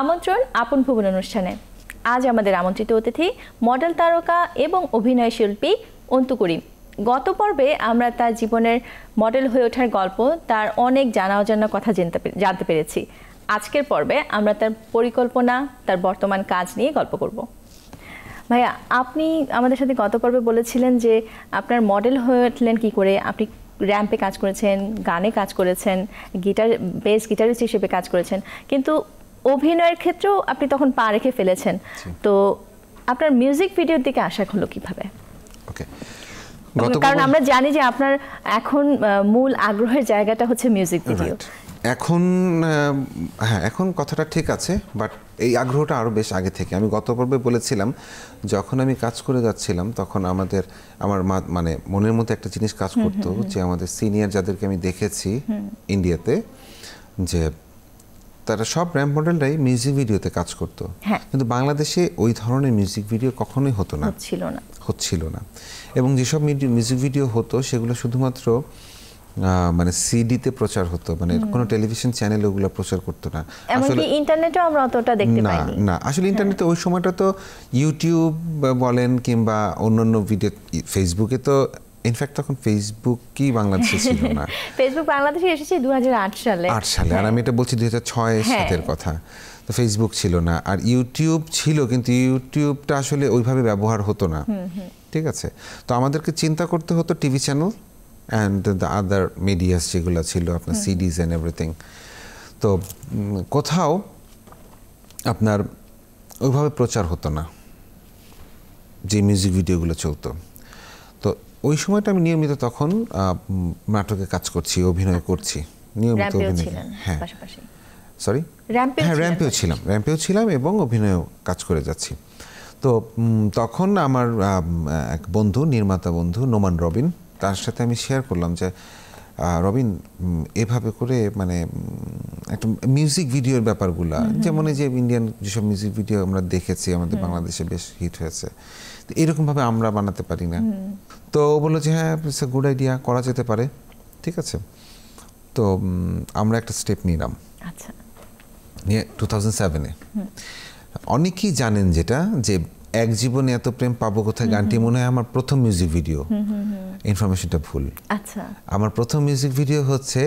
আমন্ত্রণ আপন ভুবন অনুষ্ঠানে। আজ আমাদের আমন্ত্রিত অতিথি মডেল তারকা এবং অভিনয় শিল্পী অন্তু করিম। গত পর্বে আমরা তার জীবনের মডেল হয়ে ওঠার গল্প, তার অনেক জানা অজানা কথা জানতে পেরেছি। আজকের পর্বে আমরা তার পরিকল্পনা, তার বর্তমান কাজ নিয়ে গল্প করব। ভাইয়া, আপনি আমাদের সাথে গত পর্বে বলেছিলেন যে আপনার মডেল হয়ে উঠলেন কী করে। আপনি র্যাম্পে কাজ করেছেন, গানে কাজ করেছেন, বেস গিটারিস্ট হিসেবে কাজ করেছেন, কিন্তু অভিনয়ের ক্ষেত্রেও আপনি তখন পা রেখে ফেলেছেন। তো আপনার মিউজিক ভিডিওর দিকে আসা হলো কিভাবে? ওকে, কারণ আমরা জানি যে আপনার এখন মূল আগ্রহের জায়গাটা হচ্ছে মিউজিক ভিডিও। এখন কথাটা ঠিক আছে, বাট এই আগ্রহটা আরও বেশ আগে থেকে। আমি গত পর্বে বলেছিলাম, যখন আমি কাজ করে যাচ্ছিলাম তখন আমার মানে মনের মধ্যে একটা জিনিস কাজ করতো, যে আমাদের সিনিয়র যাদেরকে আমি দেখেছি ইন্ডিয়াতে, যে তারা সব র্যাম্প মডেলরাই মিউজিক ভিডিওতে কাজ করতো, কিন্তু বাংলাদেশে ওই ধরনের মিউজিক ভিডিও কখনোই হচ্ছিল না। এবং যেসব মিউজিক ভিডিও হতো সেগুলো শুধুমাত্র মানে সিডিতে প্রচার হতো, মানে কোনো টেলিভিশন চ্যানেল ওগুলো প্রচার করতো না। আসলে ইন্টারনেটেও আমরা অতটা দেখতে পাইনি। না, আসলে ইন্টারনেটে ওই সময়টা তো ইউটিউব বলেন কিংবা অন্যান্য ভিডিও, ফেসবুকে তো ইনফ্যাক্ট তখন ফেসবুকই বাংলাদেশে ছিল না। ফেসবুক বাংলাদেশে এসেছে 2008 সালে। আর আমি এটা বলছি 2006-7 কথা। তো ফেসবুক ছিল না, আর ইউটিউব ছিল, কিন্তু ইউটিউবটা আসলে ওইভাবে ব্যবহার হতো না। ঠিক আছে, তো আমাদেরকে চিন্তা করতে হতো TV channel and the other medias যেগুলো ছিল, আপনার সিডিজ অ্যান্ড এভরিথিং। তো কোথাও আপনার ওইভাবে প্রচার হতো না যে মিউজিক ভিডিওগুলো চলতো। তো ওই সময়টা আমি নিয়মিত তখন নাটকে কাজ করছি, অভিনয় করছি, নিয়মিত অভিনয়। হ্যাঁ, সরি, র্যাম্পেও ছিলাম এবং অভিনয়েও কাজ করে যাচ্ছি। তো তখন আমার এক বন্ধু, নির্মাতা বন্ধু নোমান রবিন, তার সাথে আমি শেয়ার করলাম যে রবিন, এভাবে করে মানে একটা মিউজিক ভিডিওর ব্যাপারগুলা, যেমন এই যে ইন্ডিয়ান যেসব মিউজিক ভিডিও আমরা দেখেছি আমাদের বাংলাদেশে বেশ হিট হয়েছে, তো এরকমভাবে আমরা বানাতে পারি না। তো ও বললো যে হ্যাঁ, ইটস এ গুড আইডিয়া, করা যেতে পারে। ঠিক আছে, তো আমরা একটা স্টেপ নিলাম। আচ্ছা, 2007-এ। অনেকেই জানেন যেটা, যে এক জীবনে এত প্রেম পাবো কোথায় গানটি মনে হয় আমার প্রথম মিউজিক ভিডিও। ইনফরমেশনটা ভুল। আচ্ছা, আমার প্রথম মিউজিক ভিডিও হচ্ছে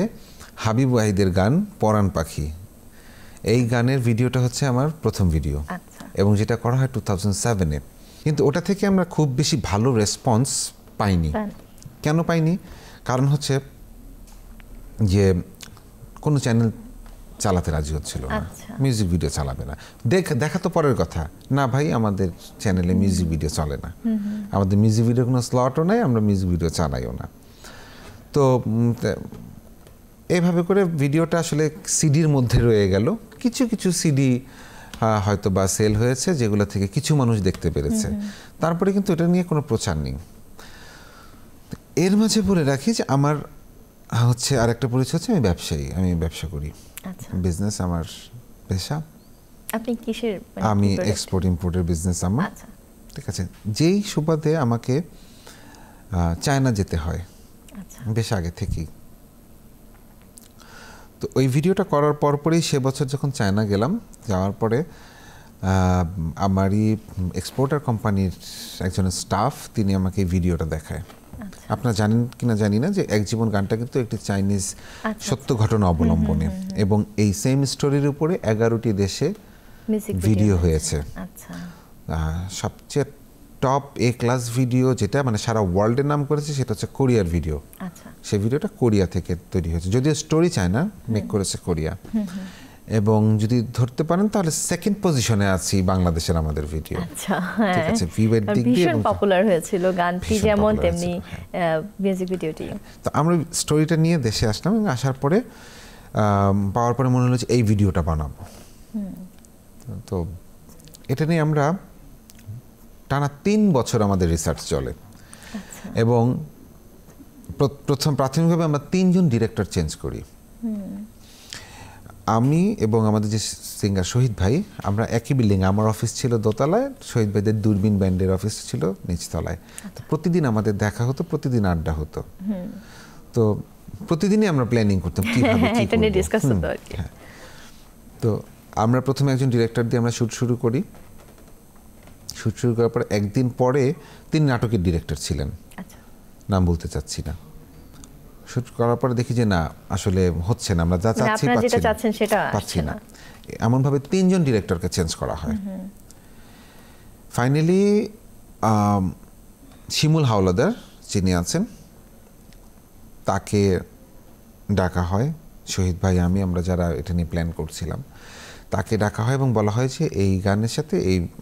হাবিব ওয়াহিদের গান পরাণ পাখি। এই গানের ভিডিওটা হচ্ছে আমার প্রথম ভিডিও, এবং যেটা করা হয় 2007-এ। কিন্তু ওটা থেকে আমরা খুব বেশি ভালো রেসপন্স পাইনি। কেন পাইনি? কারণ হচ্ছে যে কোনো চ্যানেল চালাতে রাজি হচ্ছিল না, মিউজিক ভিডিও চালাবে না। দেখা তো পরের কথা, না ভাই আমাদের চ্যানেলে মিউজিক ভিডিও চলে না, আমাদের মিউজিক ভিডিও কোনো স্লটও নাই, আমরা মিউজিক ভিডিও চালাইও না। তো এইভাবে করে ভিডিওটা আসলে সিডির মধ্যে রয়ে গেল। কিছু সিডি হয়তো বা সেল হয়েছে, যেগুলো থেকে কিছু মানুষ দেখতে পেরেছে, তারপরে কিন্তু এটা নিয়ে কোনো প্রচার নেই। এর মাঝে বলে রাখি যে আমার হচ্ছে আরেকটা পরিচয় হচ্ছে, আমি ব্যবসায়ী, আমি ব্যবসা করি। বিজনেস আমার পেশা। আপনি কিসের? আমি এক্সপোর্ট ইম্পোর্টের বিজনেস আমার। ঠিক আছে, যেই সুবাদে আমাকে চায়না যেতে হয় বেশ আগে থেকেই। তো ওই ভিডিওটা করার পরপরই সে বছর যখন চায়না গেলাম, যাওয়ার পরে আমারই এক্সপোর্টার কোম্পানির একজনের স্টাফ, তিনি আমাকে এই ভিডিওটা দেখায়। আপনারা জানেন কিনা জানি না যে এক জীবন গানটা কিন্তু একটি চাইনিজ সত্য ঘটনা অবলম্বনে, এবং এই সেম স্টোরির উপরে 11টি দেশে ভিডিও হয়েছে। সবচেয়ে টপ ক্লাস ভিডিও যেটা মানে সারা ওয়ার্ল্ডের নাম করেছে, সেটা হচ্ছে কোরিয়ার ভিডিও। সেই ভিডিওটা কোরিয়া থেকে তৈরি হয়েছে, যদিও স্টোরি চায়না, মেক করেছে কোরিয়া। এবং যদি ধরতে পারেন তাহলে সেকেন্ড পজিশনে আছি বাংলাদেশের আমাদের ভিডিও। ঠিক আছে, ভিউয়ের দিক দিয়ে ভীষণ পপুলার হয়েছিল গানটি, যেমন তেমনি মিউজিক ভিডিওটি। তো আমরা স্টোরিটা নিয়ে দেশে আসলাম, এবং আসার পরে পাওয়ার পরে মনে হলো যে এই ভিডিওটা বানাবো। তো এটা নিয়ে আমরা টানা 3 বছর আমাদের রিসার্চ চলে, এবং প্রাথমিকভাবে আমরা 3 জন ডিরেক্টর চেঞ্জ করি। আমি এবং আমাদের যে সিঙ্গার শহীদ ভাই, আমরা একই বিল্ডিং, আমার অফিস ছিল দোতলায়, শহীদ ভাইদের দূরবীন ব্যান্ডের অফিস ছিল নিচতলায়। প্রতিদিন আমাদের দেখা হতো, প্রতিদিন আড্ডা হতো। তো প্রতিদিনই আমরা প্ল্যানিং করতাম কিভাবে কি করব। তো আমরা প্রথমে একজন ডিরেক্টর দিয়ে আমরা শ্যুট শুরু করি। শ্যুট শুরু করার পর একদিন পরে তিনি নাটকের ডিরেক্টর ছিলেন, নাম বলতে চাচ্ছি না। শ্যুট করার পরে দেখি যে না, আসলে হচ্ছে না, আমরা যা চাচ্ছি পাচ্ছি না। এমনভাবে 3 জন ডিরেক্টরকে চেঞ্জ করা হয়। ফাইনালি শিমুল হাওলাদার যিনি আছেন তাকে ডাকা হয়, শহীদ ভাই আমরা যারা এটা নিয়ে প্ল্যান করছিলাম তাকে ডাকা হয় এবং বলা হয় যে এই গানের সাথে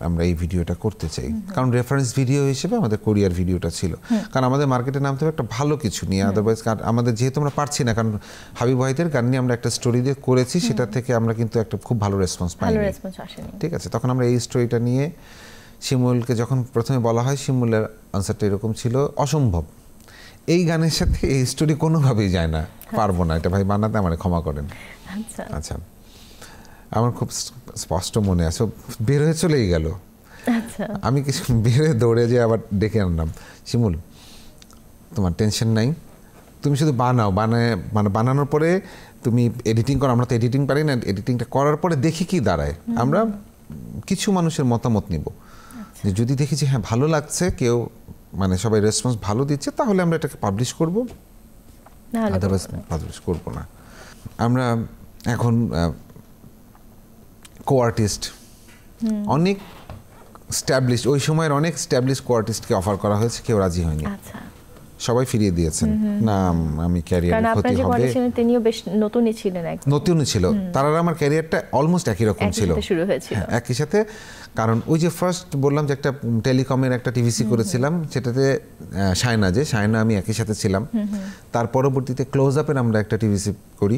আমরা এই ভিডিওটা করতে চাই। কারণ রেফারেন্স ভিডিও হিসেবে আমাদের কোরিয়ার ভিডিওটা ছিল, কারণ আমাদের মার্কেটে নামতে হবে একটা ভালো কিছু নিয়ে, আদারওয়াইজ আমাদের যেহেতু আমরা পারছি না, কারণ হাবিব ওয়াহিদের গান নিয়ে আমরা একটা স্টোরি দিয়ে করেছি, সেটা থেকে আমরা কিন্তু একটা খুব ভালো রেসপন্স পাইনি। ঠিক আছে, তখন আমরা এই স্টোরিটা নিয়ে শিমুলকে যখন প্রথমে বলা হয়, শিমুলের আনসারটা এরকম ছিল, অসম্ভব, এই গানের সাথে এই স্টোরি কোনোভাবেই যায় না, পারবো না, এটা ভাই বানাতে আমার ক্ষমা করেন। আচ্ছা, আমার খুব স্পষ্ট মনে আছে, বের হয়ে চলেই গেল। আমি কিছু বের হয়ে দৌড়ে যেয়ে আবার ডেকে আনলাম, শিমুল তোমার টেনশন নাই, তুমি শুধু বানাও, মানে বানানোর পরে তুমি এডিটিং করো, আমরা তো এডিটিং পারি না, এডিটিংটা করার পরে দেখি কি দাঁড়ায়, আমরা কিছু মানুষের মতামত নিব, যে যদি দেখি যে হ্যাঁ ভালো লাগছে, কেউ মানে সবাই রেসপন্স ভালো দিচ্ছে, তাহলে আমরা এটাকে পাবলিশ করব, আদারওয়াইজ পাবলিশ করব না। আমরা এখন কো-আর্টিস্ট অনেক স্ট্যাবলিশড, ওই সময়ের অনেক স্ট্যাবলিশড কো-আর্টিস্টকে অফার করা হয়েছে, কেউ রাজি হয়নি, সবাই ফিরিয়ে দিয়েছেন। না, আমি ক্যারিয়ারের ক্ষতি হবে, তিনিও বেশ নতুনই ছিলেন, নতুনই ছিল, তারা আমার ক্যারিয়ারটা অলমোস্ট একই রকম ছিল, শুরু হয়েছিল একই সাথে। কারণ ওই যে ফার্স্ট বললাম যে একটা টেলিকমের একটা টিভিসি করেছিলাম, সেটাতে শায়না আমি একই সাথে ছিলাম। তার পরবর্তীতে ক্লোজ আপের আমরা একটা টিভিসি করি,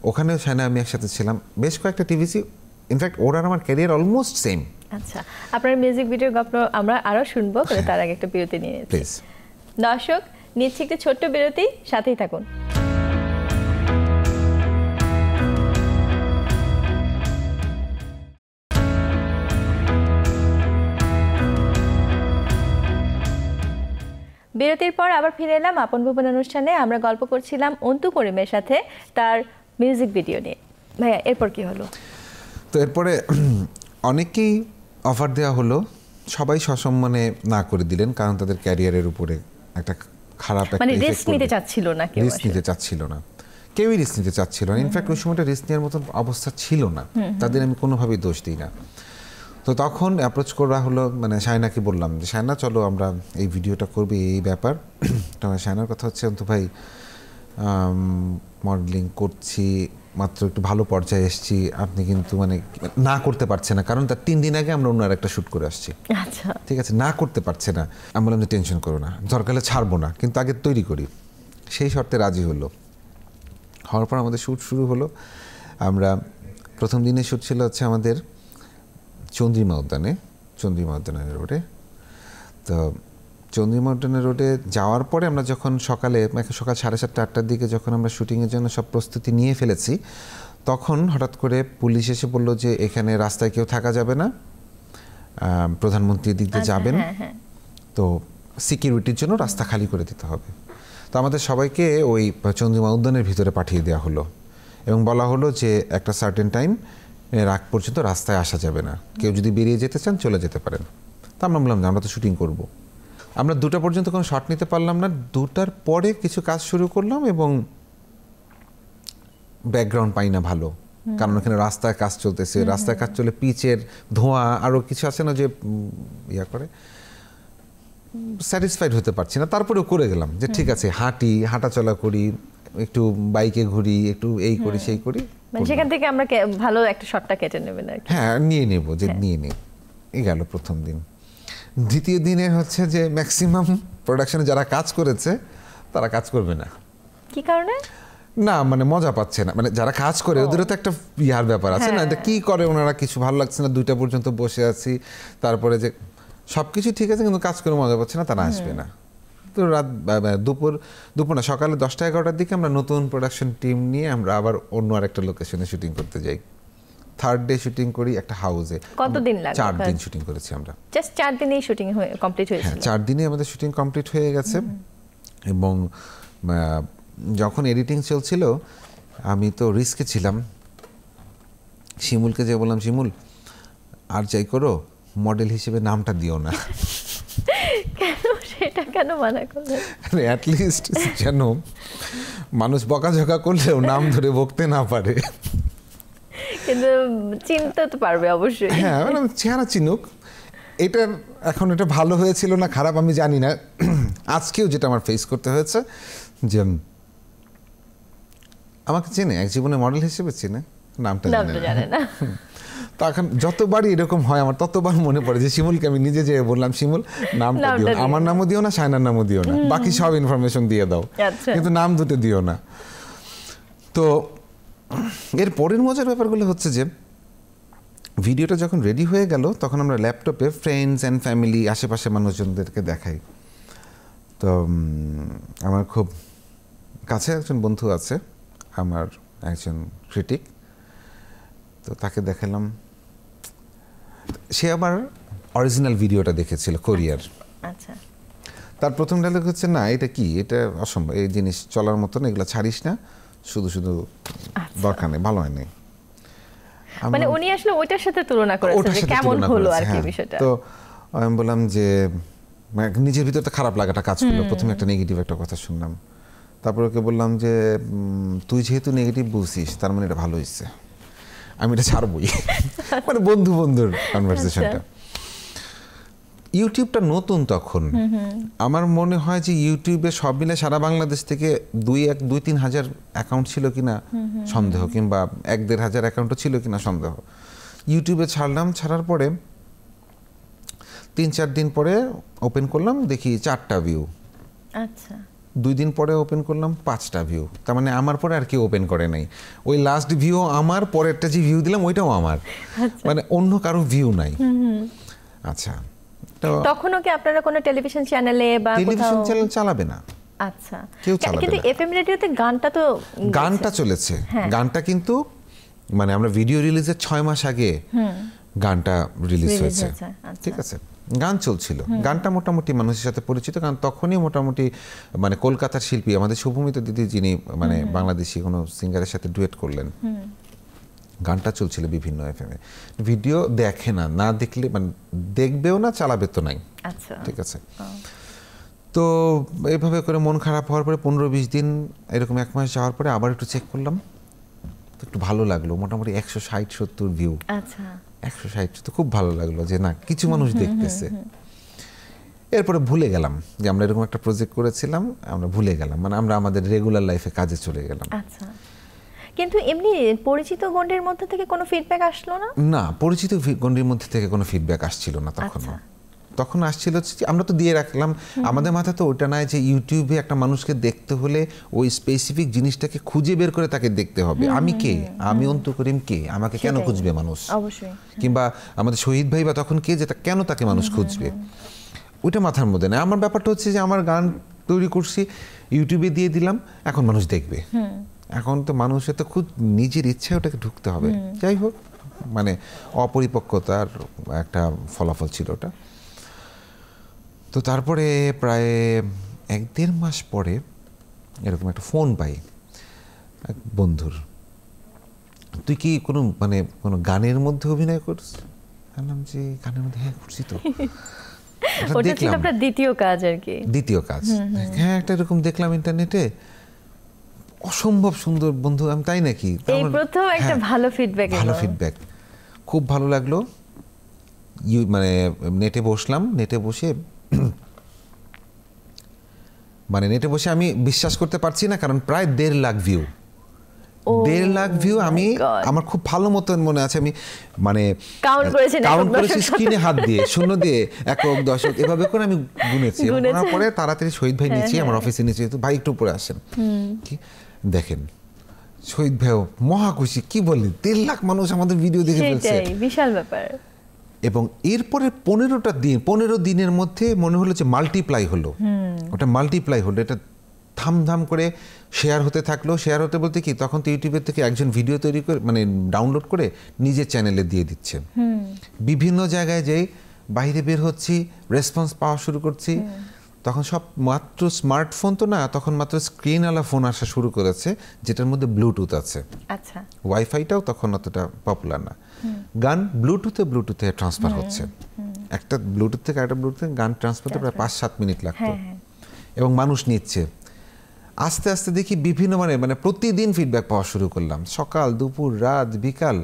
ওখানেও শায়না আমি একসাথে ছিলাম, বেশ কয়েকটা টিভিসি, ইনফ্যাক্ট ওর আর আমার ক্যারিয়ার অলমোস্ট সেম। আচ্ছা, আপনার মিউজিক ভিডিওর গল্প আমরা আরও শুনবো, তার আগে একটা বিরতি নিয়ে নিচ্ছি। প্লিজ দর্শক, নিচ্ছি একটি ছোট্ট বিরতি, সাথেই থাকুন। বিরতির পর আবার ফিরে এলাম আপন ভুবন অনুষ্ঠানে। আমরা গল্প করছিলাম অন্তু করিমের সাথে তার মিউজিক ভিডিও নিয়ে। ভাইয়া, এরপর কি হলো? তো এরপরে অনেকেই অফার দেওয়া হলো, সবাই সসম্মানে না করে দিলেন, কারণ তাদের ক্যারিয়ারের উপরে একটা খারাপ মানে রিস্ক নিতে চাচ্ছিল না, কেউ রিস্ক নিতে চাচ্ছিল না, কেউই রিস্ক নিতে চাচ্ছিল না। ইনফ্যাক্ট ওই সময়টা রিস্ক নেওয়ার মতন অবস্থা ছিল না, তাদের আমি কোনোভাবেই দোষ দিই না। তো তখন অ্যাপ্রোচ করা হলো, মানে শায়নাকে বললাম যে শায়না চলো আমরা এই ভিডিওটা করবো, এই ব্যাপার। তো শায়নার কথা হচ্ছে, অন্তু ভাই মডেলিং করছি, মাত্র একটু ভালো পর্যায়ে এসেছি, আপনি কিন্তু মানে না করতে পারছে না, কারণ তার 3 দিন আগে আমরা অন্য আরেকটা শ্যুট করে আসছি। আচ্ছা, ঠিক আছে, না করতে পারছে না। আমি বললাম যে টেনশন করো না, দরকার হলে ছাড়বো না, কিন্তু আগে তৈরি করি। সেই শর্তে রাজি হলো। হওয়ার পর আমাদের শ্যুট শুরু হলো। আমরা প্রথম দিনে শ্যুট ছিল হচ্ছে আমাদের চন্দ্রিমা উদ্যানের রোডে। তো চন্দ্রিমা উদ্যানের রোডে যাওয়ার পরে আমরা যখন সকাল 7:30-8টার দিকে যখন আমরা শুটিংয়ের জন্য সব প্রস্তুতি নিয়ে ফেলেছি, তখন হঠাৎ করে পুলিশ এসে বলল যে এখানে রাস্তায় কেউ থাকা যাবে না, প্রধানমন্ত্রীর দিক দিয়ে যাবেন, তো সিকিউরিটির জন্য রাস্তা খালি করে দিতে হবে। তো আমাদের সবাইকে ওই চন্দ্রিমা উদ্যানের ভিতরে পাঠিয়ে দেওয়া হলো এবং বলা হলো যে একটা সার্টেন টাইম রাগ পর্যন্ত রাস্তায় আসা যাবে না, কেউ যদি বেরিয়ে যেতে চান চলে যেতে পারেন। তো আমরা বললাম যে আমরা তো শুটিং করব। আমরা 2টা পর্যন্ত কোনো শট নিতে পারলাম না। 2টার পরে কিছু কাজ শুরু করলাম এবং ব্যাকগ্রাউন্ড পাই না ভালো, কারণ ওখানে রাস্তায় কাজ চলতেছে, রাস্তায় কাজ চলে পিচের ধোঁয়া আরও কিছু আছে না যে করে, স্যাটিসফাইড হতে পারছি না। তারপরেও করে গেলাম যে ঠিক আছে, হাঁটাচলা করি, একটু বাইকে ঘুরি, একটু এই করি সেই করি, সেখান থেকে আমরা ভালো একটা শটটা কেটে নেবেন আর কি। হ্যাঁ, নিয়ে নেব, যে নিয়ে নেই। এই গেল প্রথম দিন। দ্বিতীয় দিনে হচ্ছে যে ম্যাক্সিমাম প্রোডাকশনে যারা কাজ করেছে তারা কাজ করবে না। কি কারণে? না মানে মজা পাচ্ছে না, মানে যারা কাজ করে ওদেরও তো একটা ইয়ার ব্যাপার আছে না, এটা কি করে ওনারা, কিছু ভালো লাগছে না, 2টা পর্যন্ত বসে আছি, তারপরে যে সব কিছু ঠিক আছে কিন্তু কাজ করে মজা পাচ্ছে না, তারা আসবে না। তো রাত দুপুর না, সকালে 10টা-11টার দিকে আমরা নতুন প্রোডাকশন টিম নিয়ে আমরা আবার অন্য আরেকটা লোকেশনে শুটিং করতে যাই। 3rd ডে শুটিং করি একটা হাউসে। কতদিন লাগে? 4 দিন শুটিং করেছি আমরা। জাস্ট 4 দিনেই শুটিং কমপ্লিট হয়েছিল? হ্যাঁ, 4 দিনে আমাদের শুটিং কমপ্লিট হয়ে গেছে। এবং যখন এডিটিং চলছিল আমি তো রিস্কে ছিলাম, শিমুলকে যে বললাম, শিমুল আর যাই করো মডেল হিসেবে নামটা দিও না। কেন, সেটা কেন মানা করলেন? অ্যাটলিস্ট যেন মানুষ বকাঝকা করলেও নাম ধরে বকতে না পারে। কিন্তু চিনতে তো পারবে অবশ্যই। হ্যাঁ, মানে চেহারা চিনুক। এটা এখন এটা ভালো হয়েছিল না খারাপ আমি জানি না। আজকেও যেটা আমার ফেস করতে হয়েছে যে আমাকে চেনে, এক জীবনে মডেল হিসেবে চেনে, নামটা জানে না। তখন যতবারই এরকম হয় আমার ততবার মনে পড়ে যে শিমুলকে আমি নিজে যেয়ে বললাম, শিমুল নামটা দিও না, আমার নামও দিও না, শায়নার নামও দিও না, বাকি সব ইনফরমেশন দিয়ে দাও, কিন্তু নাম দুটো দিও না। তো এর পরের মজার ব্যাপারগুলো হচ্ছে যে ভিডিওটা যখন রেডি হয়ে গেল তখন আমরা ল্যাপটপে ফ্রেন্ডস অ্যান্ড ফ্যামিলি আশেপাশে মানুষজনদেরকে দেখাই। তো আমার খুব কাছে একজন বন্ধু আছে, আমার একজন ক্রিটিক, তো তাকে দেখালাম। সে আবার অরিজিনাল ভিডিওটা দেখেছিল কোরিয়ার। আচ্ছা, তার প্রথম ডায়লগ হচ্ছে, না এটা কি, এটা অসম্ভব, এই জিনিস চলার মতন, এগুলো ছাড়িস না, শুধু শুধু দরকার নেই, ভালো হয় নাই। মানে উনি আসলে ওইটার সাথে তুলনা করেছেন যে কেমন হলো আর কি বিষয়টা। তো আমি বললাম যে নিজের ভিতরে তো খারাপ লাগাটা কাজ করলো, প্রথমে একটা নেগেটিভ একটা কথা শুনলাম, তারপর ওকে বললাম যে তুই যেহেতু নেগেটিভ বলছিস তার মানে এটা ভালো হয়েছে, আমি এটা ছাড়বই। মানে বন্ধুর কনভারসেশনটা। ইউটিউবটা নতুন তখন, আমার মনে হয় যে ইউটিউবে সব মিলে সারা বাংলাদেশ থেকে 2-3 হাজার অ্যাকাউন্ট ছিল কিনা সন্দেহ, কিংবা 1-1.5 হাজার অ্যাকাউন্টও ছিল কিনা সন্দেহ। ইউটিউবে ছাড়লাম, ছাড়ার পরে 3-4 দিন পরে ওপেন করলাম, দেখি 4টা ভিউ। আচ্ছা, 2 দিন পরে ওপেন করলাম 5টা ভিউ। তার মানে আমার পরে আর কেউ ওপেন করে নাই। ওই লাস্ট ভিউ আমার, পরেরটা যে ভিউ দিলাম ওইটাও আমার, মানে অন্য কারো ভিউ নাই। আচ্ছা, তখনও কি আপনারা কোনো টেলিভিশন চ্যানেলে বা টেলিভিশন চ্যানেল চালাবে না? আচ্ছা, কেউ চালাবে না। কিন্তু এফএম রেডিওতে গানটা চলেছে। গানটা কিন্তু মানে আমরা ভিডিও রিলিজের 6 মাস আগে গানটা রিলিজ হয়েছে, ঠিক আছে, গান চলছিল। গানটা মোটামুটি মানুষের সাথে পরিচিত, কারণ তখনই মোটামুটি মানে কলকাতার শিল্পী আমাদের শুভমিতা দিদি, যিনি মানে বাংলাদেশি কোনো সিঙ্গারের সাথে ডুয়েট করলেন, গানটা চলছিল বিভিন্ন এফএমে। ভিডিও দেখে না, না দেখলে মানে দেখবেও না, চালাবে তো নাই। আচ্ছা, ঠিক আছে। তো এইভাবে করে মন খারাপ হওয়ার পরে 15-20 দিন এরকম 1 মাস যাওয়ার পরে আবার একটু চেক করলাম, তো একটু ভালো লাগলো, মোটামুটি 160-70 ভিউ। আচ্ছা, 160, তো খুব ভালো লাগলো যে না, কিছু মানুষ দেখতেছে। এরপরে ভুলে গেলাম যে আমরা এরকম একটা প্রজেক্ট করেছিলাম, আমরা ভুলে গেলাম, মানে আমরা আমাদের রেগুলার লাইফে কাজে চলে গেলাম। আচ্ছা, কিন্তু এমনি পরিচিত গণ্ডির মধ্যে থেকে কোনো ফিডব্যাক আসলো না? না, পরিচিত গণ্ডির মধ্যে থেকে কোনো ফিডব্যাক আসছিল না তখন আসছিল, আমরা তো দিয়ে রাখলাম, আমাদের মাথায় তো ওটা নাই যে ইউটিউবে একটা মানুষকে দেখতে হলে ওই স্পেসিফিক জিনিসটাকে খুঁজে বের করে তাকে দেখতে হবে। আমি কে, আমি অন্তু করিম কে, আমাকে কেন খুঁজবে মানুষ? অবশ্যই। কিংবা আমাদের শহীদ ভাই বা তখন কে, যেটা কেন তাকে মানুষ খুঁজবে, ওইটা মাথার মধ্যে নেই। আমার ব্যাপারটা হচ্ছে যে আমার গান তৈরি করছি, ইউটিউবে দিয়ে দিলাম, এখন মানুষ দেখবে। এখন তো মানুষের তো খুব নিজের ইচ্ছায় ওটাকে ঢুকতে হবে। যাই হোক, মানে অপরিপক্কতার একটা ফলাফল ছিল ওটা। তো তারপরে প্রায় 1-1.5 মাস পরে এরকম একটা ফোন পাই এক বন্ধুর, তুই কি কোনো মানে কোনো গানের মধ্যে অভিনয় করছিস? বললাম যে গানের মধ্যে, হ্যাঁ করছি তো। ওটা ছিল আপনার দ্বিতীয় কাজ আর কি? দ্বিতীয় কাজ, হ্যাঁ। একটা এরকম দেখলাম ইন্টারনেটে, অসম্ভব সুন্দর বন্ধু। আমি তাই নাকি, এই প্রথম একটা ভালো ফিডব্যাক, খুব ভালো লাগলো। মানে নেটে বসলাম, নেটে বসে আমি বিশ্বাস করতে পারছি না, কারণ প্রায় 1.5 লাখ ভিউ। 1.5 লাখ ভিউ। আমি আমার খুব ভালো মতন মনে আছে, আমি মানে কাউন্ট করেছি স্ক্রিনে হাত দিয়ে, 0 দিয়ে, একক, দশক, এভাবে করে আমি গুনেছি। পরে তাড়াতাড়ি শহীদ ভাই নিচে, আমার অফিসে নিচে, ভাই একটু উপরে আসেন, দেখেন শহীদ ভাইও মহা খুশি, কি বললেন 1.5 লাখ মানুষ আমাদের ভিডিও দেখে ফেলছে, বিশাল ব্যাপার। এবং এরপরে 15 দিনের মধ্যে মনে হলো যে মাল্টিপ্লাই হলো, ওটা মাল্টিপ্লাই হলো, এটা ধাম করে শেয়ার হতে থাকলো। শেয়ার হতে বলতে কি, তখন তো ইউটিউবের থেকে একজন ভিডিও তৈরি করে মানে ডাউনলোড করে নিজের চ্যানেলে দিয়ে দিচ্ছে। বিভিন্ন জায়গায় যেই বাইরে বের হচ্ছি, রেসপন্স পাওয়া শুরু করছি, তখন সব মাত্র স্মার্টফোন তো না, তখন মাত্র স্ক্রিনওয়ালা ফোন আসা শুরু করেছে যেটার মধ্যে ব্লুটুথ আছে। আচ্ছা, ওয়াইফাইটাও তখন অতটা পপুলার না। গান ব্লুটুথে ট্রান্সফার হচ্ছে, একটা ব্লুটুথ থেকে আরেকটা ব্লুটুথে গান ট্রান্সফার করতে প্রায় 5-7 মিনিট লাগতো, এবং মানুষ নিচ্ছে। আস্তে আস্তে দেখি বিভিন্ন মানে প্রতিদিন ফিডব্যাক পাওয়া শুরু করলাম, সকাল দুপুর রাত বিকাল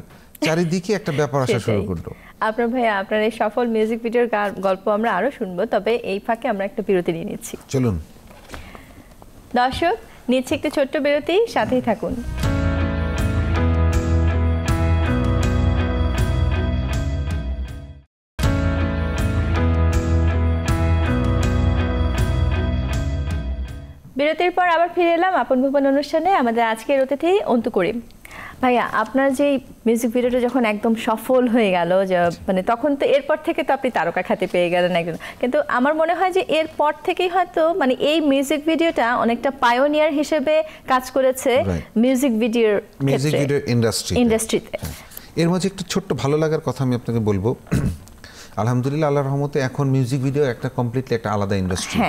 চারিদিকে একটা ব্যাপার আসা শুরু করলো। আপনার ভাইয়া, আপনার এই সফল মিউজিক ভিডিওর গল্প আমরা আরো শুনবো, তবে এই ফাঁকে আমরা একটা বিরতি নিয়ে নিচ্ছি। চলুন দর্শক, নিচ্ছে একটু ছোট্ট বিরতি, সাথেই থাকুন। বিরতির পর আবার ফিরে এলাম আপন ভুবন অনুষ্ঠানে। আমাদের আজকের অতিথি অন্তু করিম। ভাইয়া, আপনার যে মিউজিক ভিডিওটা যখন একদম সফল হয়ে গেল, যে মানে তখন তো এরপর থেকে তো আপনি তারকা খ্যাতি পেয়ে গেলেন একজন, কিন্তু আমার মনে হয় যে এরপর থেকেই হয়তো মানে এই মিউজিক ভিডিওটা অনেকটা পায়োনিয়ার হিসেবে কাজ করেছে মিউজিক ভিডিওর ইন্ডাস্ট্রিতে। এর মাঝে একটু ছোট্ট ভালো লাগার কথা আমি আপনাকে বলবো। আলহামদুলিল্লাহ, আল্লাহর রহমতে এখন মিউজিক ভিডিও একটা কমপ্লিটলি একটা আলাদা ইন্ডাস্ট্রি,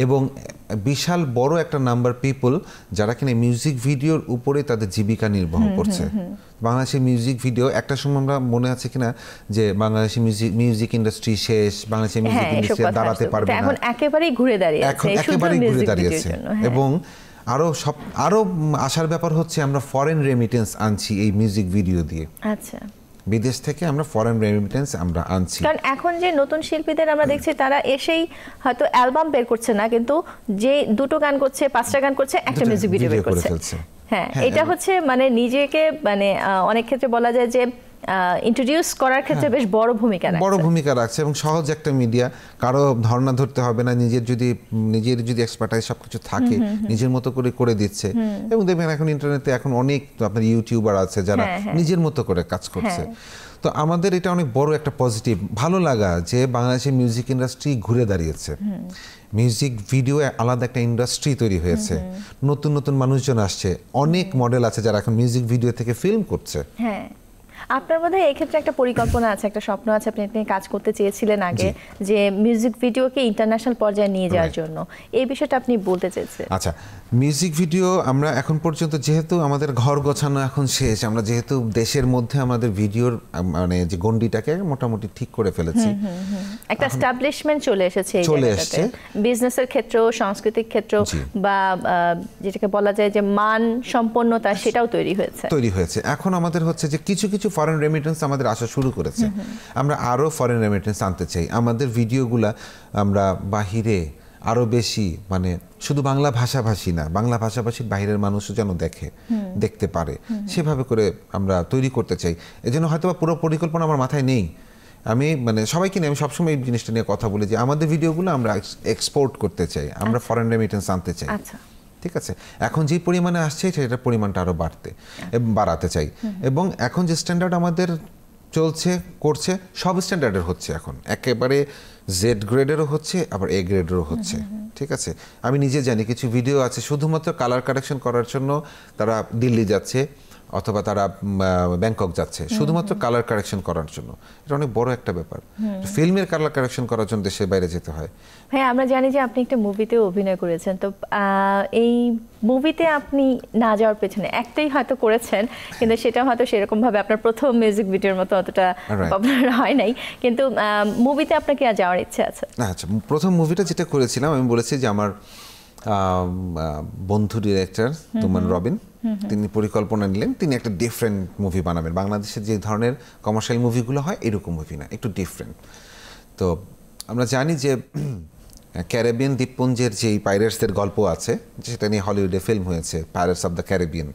এবং বিশাল বড় একটা নাম্বার পিপল যারা কিনা মিউজিক ভিডিওর উপরে তাদের জীবিকা নির্বাহ করছে। বাংলাদেশের মিউজিক ভিডিও একটা সময় আমরা মনে আছে কিনা যে বাংলাদেশের মিউজিক ইন্ডাস্ট্রি শেষ, বাংলাদেশের মিউজিক ইন্ডাস্ট্রি দাঁড়াতে পারবে না, এখন একেবারেই ঘুরে দাঁড়িয়েছে। এবং আরো আসার ব্যাপার হচ্ছে আমরা ফরেন রেমিটেন্স আনছি এই মিউজিক ভিডিও দিয়ে। আচ্ছা, বিদেশ থেকে আমরা ফরেন রেমিটেন্স আমরা আনছি। কারণ এখন যে নতুন শিল্পীদের আমরা দেখছি তারা এসেই হয়তো অ্যালবাম বের করছে না, কিন্তু যে 2টো গান করছে, 5টা গান করছে, একটা মিউজিক ভিডিও বের করছে। হ্যাঁ, এটা হচ্ছে মানে নিজেকে মানে অনেক ক্ষেত্রে বলা যায় যে ইন্ট্রোডিউস করার ক্ষেত্রে বেশ বড় ভূমিকা রাখছে, এবং সহজ একটা মিডিয়া, কারো ধারণা ধরতে হবে না, নিজের যদি এক্সপার্টাইজ সবকিছু থাকে নিজের মতো করে দিচ্ছে। এবং দেখবেন এখন ইন্টারনেটে এখন অনেক আপনার ইউটিউবার আছে যারা নিজের মতো করে কাজ করছে। তো আমাদের এটা অনেক বড় একটা পজিটিভ ভালো লাগা যে বাংলাদেশের মিউজিক ইন্ডাস্ট্রি ঘুরে দাঁড়িয়েছে, মিউজিক ভিডিও আলাদা একটা ইন্ডাস্ট্রি তৈরি হয়েছে, নতুন নতুন মানুষজন আসছে, অনেক মডেল আছে যারা এখন মিউজিক ভিডিও থেকে ফিল্ম করছে। হ্যাঁ, আপনার বোধহয় এই ক্ষেত্রে একটা পরিকল্পনা আছে, একটা স্বপ্ন আছে, আপনি কাজ করতে চেয়েছিলেন আগে, যে মিউজিক ভিডিওকে ইন্টারন্যাশনাল পর্যায়ে নিয়ে যাওয়ার জন্য। এই বিষয়টা আপনি বলতে চেয়েছেন। আচ্ছা, মিউজিক ভিডিও আমরা এখন পর্যন্ত যেহেতু আমাদের ঘর গোছানো এখন শেষ, আমরা যেহেতু দেশের মধ্যে আমাদের ভিডিওর মানে যে গন্ডিটাকে মোটামুটি ঠিক করে ফেলেছি, একটা এস্টাবলিশমেন্ট চলে এসেছে, বিজনেসের ক্ষেত্র, সাংস্কৃতিক ক্ষেত্র, বা যেটাকে বলা যায় যে মান সম্পন্নতা, সেটাও তৈরি হয়েছে। এখন আমাদের হচ্ছে যে কিছু কিছু ফরেন রেমিটেন্স আমাদের আসা শুরু করেছে, আমরা আরো ফরেন রেমিটেন্স আনতে চাই। আমাদের ভিডিওগুলা আমরা বাহিরে আরো বেশি, মানে শুধু বাংলা ভাষাভাষী না, বাংলা ভাষাভাষীর বাইরের মানুষও যেন দেখতে পারে, সেভাবে করে আমরা তৈরি করতে চাই। এজন্য হয়তো পুরো পরিকল্পনা আমার মাথায় নেই, আমি মানে সবাইকে নিয়ে আমি সবসময় এই জিনিসটা নিয়ে কথা বলি যে আমাদের ভিডিওগুলো আমরা এক্সপোর্ট করতে চাই, আমরা ফরেন রেমিটেন্স আনতে চাই। ঠিক আছে, এখন যে পরিমাণে আসছে সেটার পরিমাণটা আরো বাড়াতে চাই। এবং এখন যে স্ট্যান্ডার্ড আমাদের চলছে করছে, সব স্ট্যান্ডার্ডের হচ্ছে, এখন একেবারে জেড গ্রেডেরও হচ্ছে, আবার এ গ্রেডেরও হচ্ছে। ঠিক আছে, আমি নিজে জানি কিছু ভিডিও আছে শুধুমাত্র কালার কারেকশন করার জন্য তারা দিল্লি যাচ্ছে অথবা তারা ব্যাংকক যাচ্ছে শুধুমাত্র কালার কারেকশন করার জন্য। এটা অনেক বড় একটা ব্যাপার, ফিল্মের কালার কারেকশন করার জন্য দেশের বাইরে যেতে হয়। হ্যাঁ, আমরা জানি যে আপনি একটা মুভিতেও অভিনয় করেছেন, তো এই মুভিতে আপনি না যাওয়ার পেছনে একটাই হয়তো করেছেন, কিন্তু সেটা হয়তো সেরকম ভাবে আপনার প্রথম মিউজিক ভিডিওর মতো অতটা পপুলার হয় নাই, কিন্তু মুভিতে আপনাকে আর যাওয়ার ইচ্ছে আছে? আচ্ছা, প্রথম মুভিটা যেটা করেছিলাম আমি বলেছি যে আমার বন্ধু ডিরেক্টর তুমান রবিন, তিনি পরিকল্পনা নিলেন, তিনি একটা ডিফারেন্ট মুভি বানাবেন, বাংলাদেশের যে ধরনের কমার্শিয়াল মুভিগুলো হয় এরকম মুভি না, একটু ডিফারেন্ট। তো আমরা জানি যে ক্যারিবিয়ান দ্বীপপুঞ্জের যে পাইরেটসদের গল্প আছে, সেটা নিয়ে হলিউডে ফিল্ম হয়েছে, পাইরেটস অফ দ্য ক্যারিবিয়ান।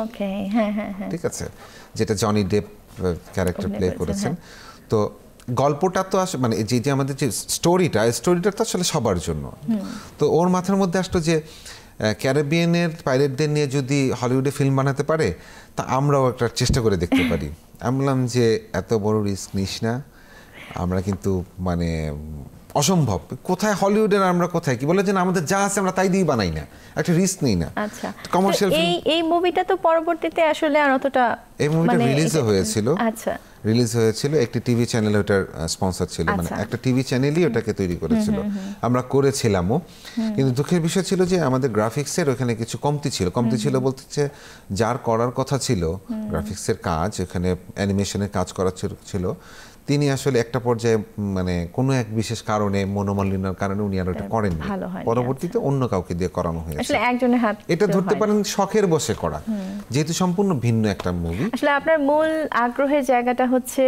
ওকে, হ্যাঁ হ্যাঁ, ঠিক আছে, যেটা জনি ডেপ ক্যারেক্টার প্লে করেছেন। তো গল্পটা তো আসলে মানে যে আমাদের যে স্টোরিটা তো আসলে সবার জন্য। তো ওর মাথার মধ্যে আসলো যে ক্যারিবিয়ানের পাইরেটদের নিয়ে যদি হলিউডে ফিল্ম বানাতে পারে তা আমরাও একটা চেষ্টা করে দেখতে পারি। আমি বললাম যে এত বড় রিস্ক নিস না, আমরা কিন্তু মানে অসম্ভব। কোথায় হলিউডের আমরা কোথায় কি বলে যে আমাদের যা আছে আমরা তাই দিয়ে বানাই না, একটা রিস্ক নেই না। আচ্ছা, কমার্শিয়াল এই মুভিটা তো পরবর্তীতে আসলে আর অতটা, এই মুভিটা রিলিজও হয়েছিল। আচ্ছা, রিলিজ হয়েছিল, একটি টিভি চ্যানেল ওটার স্পন্সর ছিল, মানে একটা টিভি চ্যানেলই ওটাকে তৈরি করেছিল, আমরা করেছিলামও। কিন্তু দুঃখের বিষয় ছিল যে আমাদের গ্রাফিক্সের ওখানে কিছু কমতি ছিল বলতে হচ্ছে যার করার কথা ছিল গ্রাফিক্সের কাজ, ওখানে অ্যানিমেশনের কাজ করার ছিল, তিনি আসলে একটা পর্যায়ে মানে কোনো এক বিশেষ কারণে মনোমালিন্যের কারণে উনি আর ওটা করেননি, পরবর্তীতে অন্য কাউকে দিয়ে করানো হয়েছে। আসলে একজনের হাত, এটা ধরতে পারেন শখের বসে করা, যেহেতু সম্পূর্ণ ভিন্ন একটা মুভি। আসলে আপনার মূল আগ্রহের জায়গাটা হচ্ছে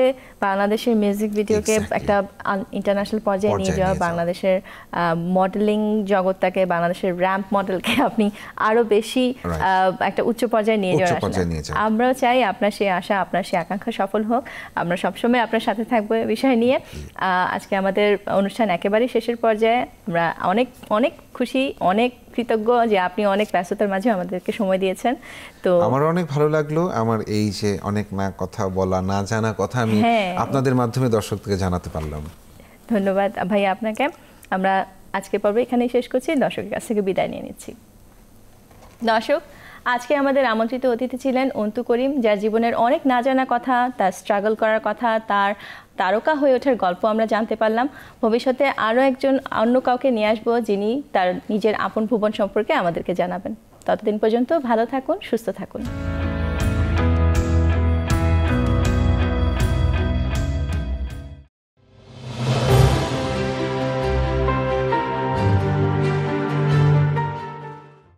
বাংলাদেশের মিউজিক ভিডিওকে একটা ইন্টারন্যাশনাল পর্যায়ে নিয়ে যাওয়া, বাংলাদেশের মডেলিং জগৎটাকে, বাংলাদেশের র্যাম্প মডেলকে আপনি আরো বেশি একটা উচ্চ পর্যায়ে নিয়ে যাওয়া। আমরাও চাই আপনার সেই আশা, আপনার সেই আকাঙ্ক্ষা সফল হোক। আমরা সবসময় আপনার সাথে থাকবো বিষয় নিয়ে। আজকে আমাদের অনুষ্ঠান একেবারেই শেষের পর্যায়ে। আমরা অনেক অনেক খুশি, অনেক কৃতজ্ঞ যে আপনি অনেক ব্যস্ততার মাঝে আমাদেরকে সময় দিয়েছেন। তো আমার অনেক ভালো লাগলো, আমার এই যে অনেক না কথা বলা, না জানা কথা আমি আপনাদের মাধ্যমে দর্শকদেরকে জানাতে পারলাম। ধন্যবাদ ভাই আপনাকে। আমরা আজকে পর্ব এখানেই শেষ করছি, দর্শকের কাছ থেকে বিদায় নিয়ে নিচ্ছি। দর্শক, আজকে আমাদের আমন্ত্রিত অতিথি ছিলেন অন্তু করিম, যার জীবনের অনেক না জানা কথা, তার স্ট্রাগল করার কথা, তার তারকা হয়ে ওঠার গল্প আমরা জানতে পারলাম। ভবিষ্যতে আরও একজন অন্য কাউকে নিয়ে আসবো যিনি তার নিজের আপন ভুবন সম্পর্কে আমাদেরকে জানাবেন। ততদিন পর্যন্ত ভালো থাকুন, সুস্থ থাকুন।